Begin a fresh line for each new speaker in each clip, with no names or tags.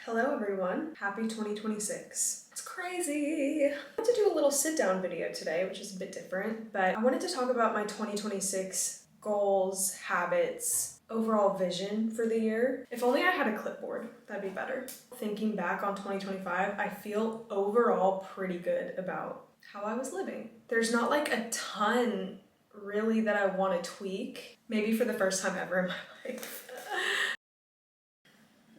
Hello everyone, happy 2026. It's crazy. I want to do a little sit down video today, which is a bit different, but I wanted to talk about my 2026 goals, habits, overall vision for the year. If only I had a clipboard, that'd be better. Thinking back on 2025, I feel overall pretty good about how I was living. There's not like a ton really that I want to tweak, maybe for the first time ever in my life.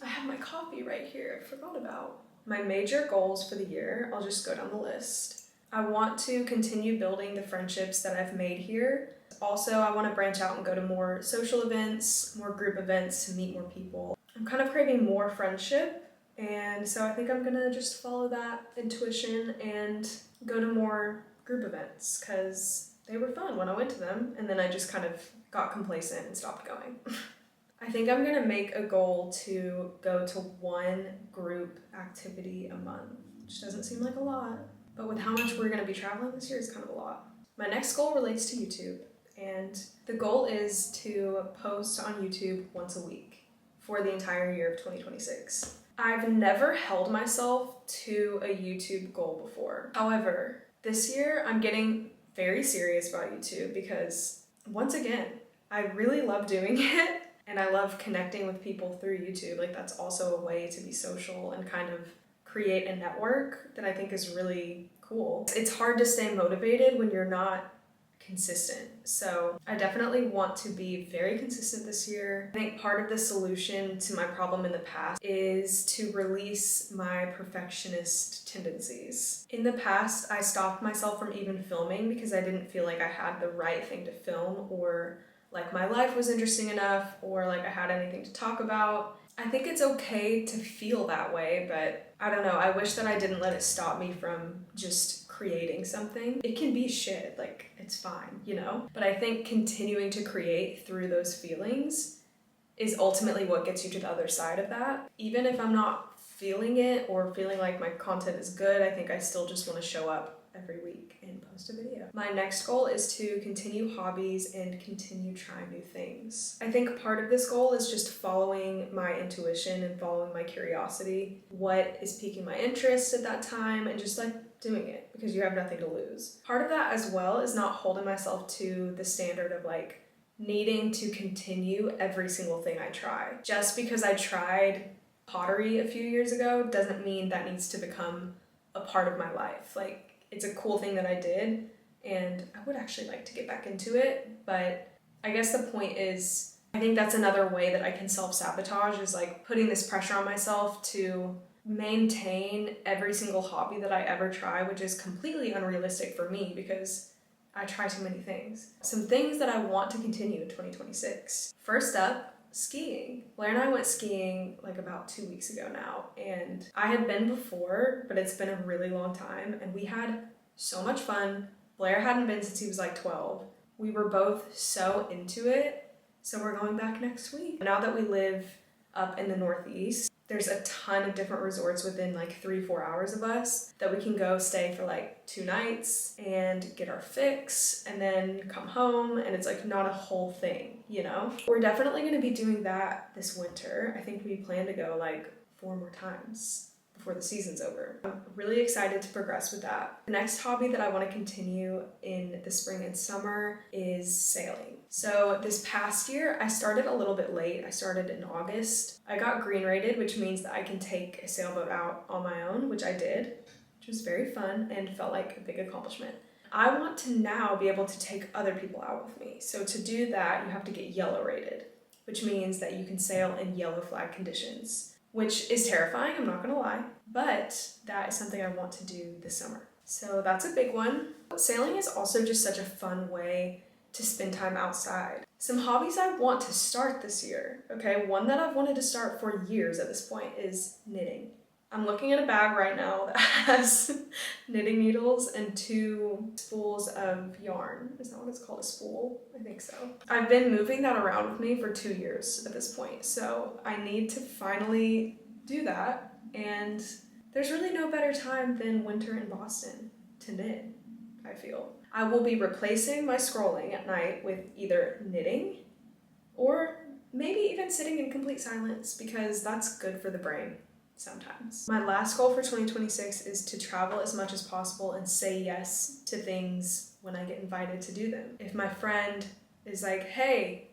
I have my coffee right here, I forgot about. My major goals for the year, I'll just go down the list. I want to continue building the friendships that I've made here. Also, I want to branch out and go to more social events, more group events to meet more people. I'm kind of craving more friendship, and so I think I'm gonna just follow that intuition and go to more group events because they were fun when I went to them, and then I just kind of got complacent and stopped going. I think I'm gonna make a goal to go to one group activity a month, which doesn't seem like a lot, but with how much we're gonna be traveling this year, it's kind of a lot. My next goal relates to YouTube, and the goal is to post on YouTube once a week for the entire year of 2026. I've never held myself to a YouTube goal before. However, this year I'm getting very serious about YouTube because, once again, I really love doing it. And I love connecting with people through YouTube. Like, that's also a way to be social and kind of create a network that I think is really cool. It's hard to stay motivated when you're not consistent. So I definitely want to be very consistent this year. I think part of the solution to my problem in the past is to release my perfectionist tendencies. In the past, I stopped myself from even filming because I didn't feel like I had the right thing to film, or like my life was interesting enough, or like I had anything to talk about. I think it's okay to feel that way, but I don't know, I wish that I didn't let it stop me from just creating something. It can be shit, like it's fine, you know? But I think continuing to create through those feelings is ultimately what gets you to the other side of that. Even if I'm not feeling it or feeling like my content is good, I think I still just want to show up every week and post a video. My next goal is to continue hobbies and continue trying new things. I think part of this goal is just following my intuition and following my curiosity. What is piquing my interest at that time, and just like doing it because you have nothing to lose. Part of that as well is not holding myself to the standard of like needing to continue every single thing I try. Just because I tried pottery a few years ago doesn't mean that needs to become a part of my life. Like, it's a cool thing that I did, and I would actually like to get back into it, but I guess the point is, I think that's another way that I can self-sabotage, is like putting this pressure on myself to maintain every single hobby that I ever try, which is completely unrealistic for me because I try too many things. Some things that I want to continue in 2026. First up, skiing. Blair and I went skiing like about 2 weeks ago now, and I had been before, but it's been a really long time, and we had so much fun. Blair hadn't been since he was like 12. We were both so into it, so we're going back next week. Now that we live up in the Northeast, there's a ton of different resorts within like 3-4 hours of us that we can go stay for like 2 nights and get our fix and then come home, and it's like not a whole thing, you know? We're definitely going to be doing that this winter. I think we plan to go like 4 more times before the season's over. I'm really excited to progress with that. The next hobby that I want to continue in the spring and summer is sailing. So this past year, I started a little bit late. I started in August. I got green rated, which means that I can take a sailboat out on my own, which I did, which was very fun and felt like a big accomplishment. I want to now be able to take other people out with me. So to do that, you have to get yellow rated, which means that you can sail in yellow flag conditions, which is terrifying, I'm not gonna lie, but that is something I want to do this summer. So that's a big one. Sailing is also just such a fun way to spend time outside. Some hobbies I want to start this year, okay? One that I've wanted to start for years at this point is knitting. I'm looking at a bag right now that has knitting needles and 2 spools of yarn. Is that what it's called, a spool? I think so. I've been moving that around with me for 2 years at this point, so I need to finally do that, and there's really no better time than winter in Boston to knit, I feel. I will be replacing my scrolling at night with either knitting or maybe even sitting in complete silence, because that's good for the brain. sometimes. My last goal for 2026 is to travel as much as possible and say yes to things when I get invited to do them. If my friend is like, hey,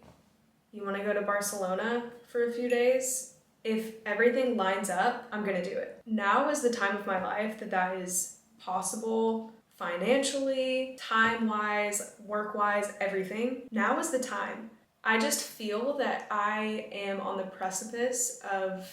you want to go to Barcelona for a few days? If everything lines up, I'm gonna do it. Now is the time of my life that is possible financially, time-wise, work-wise, everything. Now is the time. I just feel that I am on the precipice of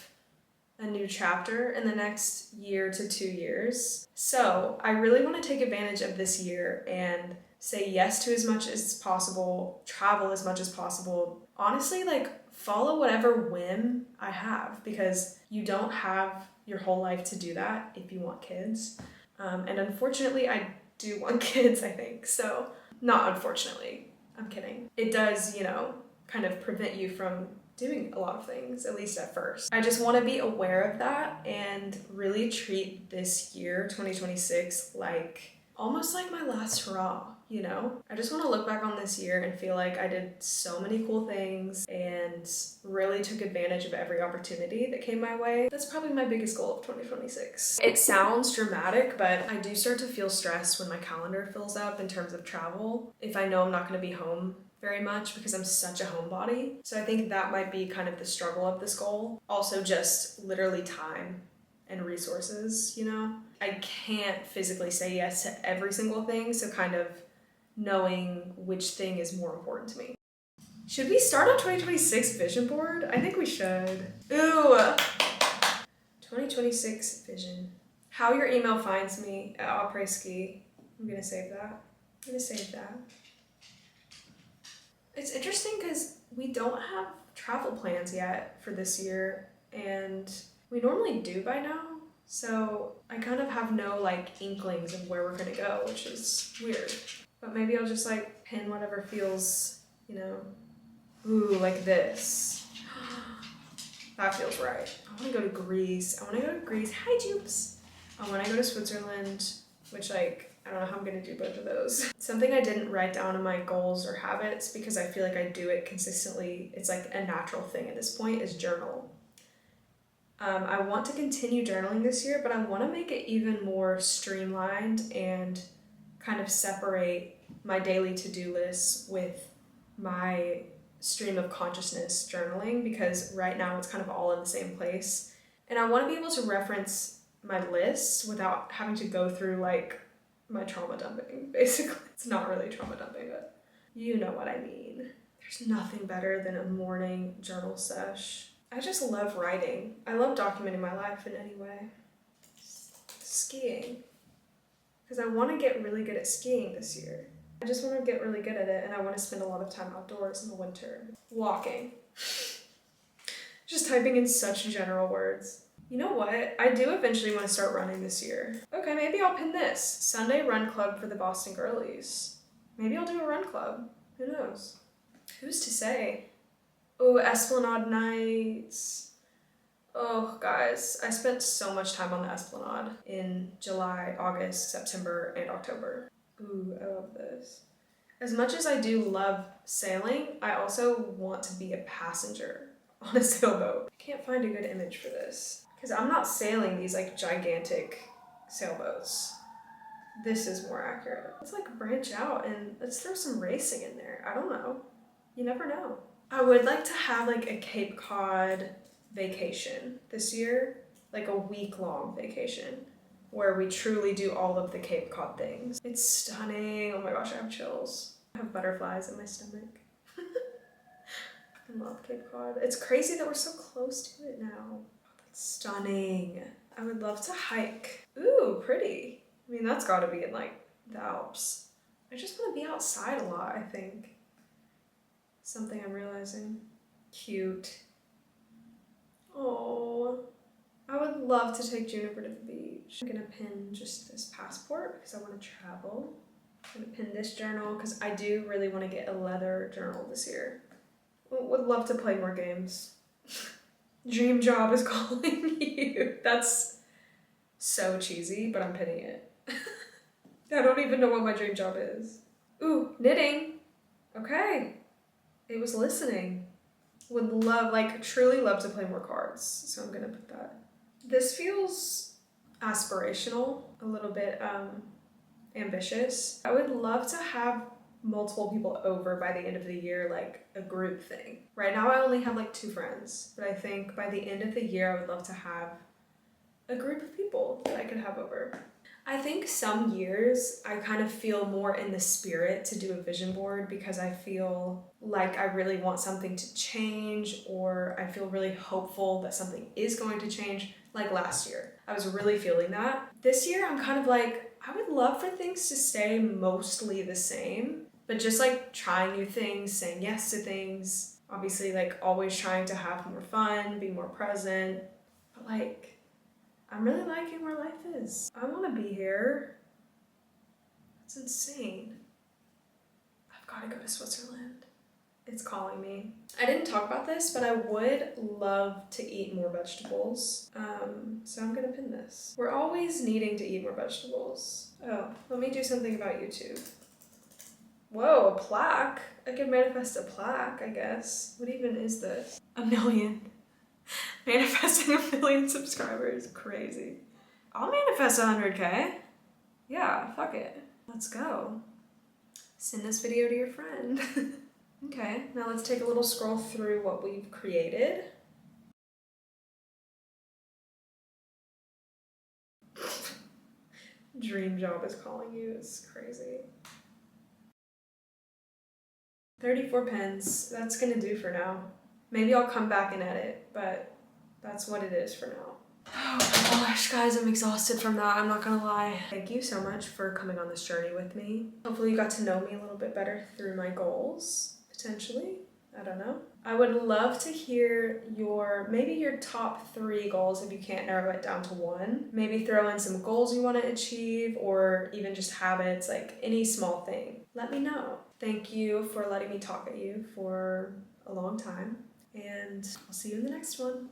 a new chapter in the next year to 2 years. So I really want to take advantage of this year and say yes to as much as possible, travel as much as possible. Honestly, like follow whatever whim I have, because you don't have your whole life to do that if you want kids. And unfortunately, I do want kids, I think. So not unfortunately, I'm kidding. It does, kind of prevent you from doing a lot of things, at least at first. I just want to be aware of that and really treat this year, 2026, like almost like my last hurrah, I just want to look back on this year and feel like I did so many cool things and really took advantage of every opportunity that came my way. That's probably my biggest goal of 2026. It sounds dramatic, but I do start to feel stressed when my calendar fills up in terms of travel, if I know I'm not going to be home very much because I'm such a homebody. So I think that might be kind of the struggle of this goal. Also just literally time and resources, I can't physically say yes to every single thing, so kind of knowing which thing is more important to me. Should we start a 2026 vision board? I think we should. Ooh! 2026 vision. How your email finds me at Après Ski. I'm gonna save that. It's interesting because we don't have travel plans yet for this year, and we normally do by now. So I kind of have no inklings of where we're gonna go, which is weird. But maybe I'll just pin whatever feels, ooh, like this. That feels right. I wanna go to Greece. Hi, Jupes. I wanna go to Switzerland, which I don't know how I'm gonna do both of those. Something I didn't write down in my goals or habits because I feel like I do it consistently, it's like a natural thing at this point, is journal. I want to continue journaling this year, but I want to make it even more streamlined and kind of separate my daily to-do lists with my stream of consciousness journaling, because right now it's kind of all in the same place. And I want to be able to reference my lists without having to go through my trauma dumping, basically. It's not really trauma dumping, but you know what I mean. There's nothing better than a morning journal sesh. I just love writing. I love documenting my life in any way. Skiing. Because I want to get really good at skiing this year. I just want to get really good at it, and I want to spend a lot of time outdoors in the winter. Walking. Just typing in such general words. You know what? I do eventually want to start running this year. Okay, maybe I'll pin this. Sunday run club for the Boston girlies. Maybe I'll do a run club. Who knows? Who's to say? Oh, Esplanade nights. Oh, guys, I spent so much time on the Esplanade in July, August, September, and October. Ooh, I love this. As much as I do love sailing, I also want to be a passenger on a sailboat. I can't find a good image for this because I'm not sailing these gigantic sailboats. This is more accurate. Let's branch out and let's throw some racing in there. I don't know. You never know. I would like to have a Cape Cod vacation this year, a week-long vacation where we truly do all of the Cape Cod things. It's stunning. Oh my gosh, I have chills. I have butterflies in my stomach. I love Cape Cod. It's crazy that we're so close to it now. Oh, that's stunning. I would love to hike. Ooh, pretty. I mean, that's gotta be in the Alps. I just want to be outside a lot, I think. Something I'm realizing. Cute. Oh, I would love to take Juniper to the beach. I'm gonna pin just this passport because I want to travel. I'm gonna pin this journal because I do really want to get a leather journal this year. Would love to play more games. Dream job is calling you. That's so cheesy, but I'm pinning it. I don't even know what my dream job is. Ooh, knitting. Okay. It was listening. Would love, truly love to play more cards. So I'm gonna put that. This feels aspirational, a little bit ambitious. I would love to have multiple people over by the end of the year, like a group thing. Right now I only have like 2 friends, but I think by the end of the year I would love to have a group of people that I could have over. I think some years I kind of feel more in the spirit to do a vision board because I feel like I really want something to change, or I feel really hopeful that something is going to change. Like last year, I was really feeling that. This year I'm kind of like, I would love for things to stay mostly the same, but just like trying new things, saying yes to things, obviously like always trying to have more fun, be more present, but like, I'm really liking where life is. I want to be here. It's insane. I've got to go to Switzerland. It's calling me. I didn't talk about this, but I would love to eat more vegetables. So I'm gonna pin this. We're always needing to eat more vegetables. Oh, let me do something about YouTube. Whoa, a plaque. I could manifest a plaque, I guess. What even is this? 1 million. Manifesting 1 million subscribers. Crazy. I'll manifest 100K. Yeah, fuck it. Let's go. Send this video to your friend. Okay, now let's take a little scroll through what we've created. Dream job is calling you. It's crazy. 34 pins. That's gonna do for now. Maybe I'll come back and edit, but that's what it is for now. Oh my gosh, guys, I'm exhausted from that. I'm not gonna lie. Thank you so much for coming on this journey with me. Hopefully you got to know me a little bit better through my goals, potentially. I don't know. I would love to hear maybe your top 3 goals if you can't narrow it down to 1. Maybe throw in some goals you want to achieve, or even just habits, like any small thing. Let me know. Thank you for letting me talk at you for a long time, and I'll see you in the next one.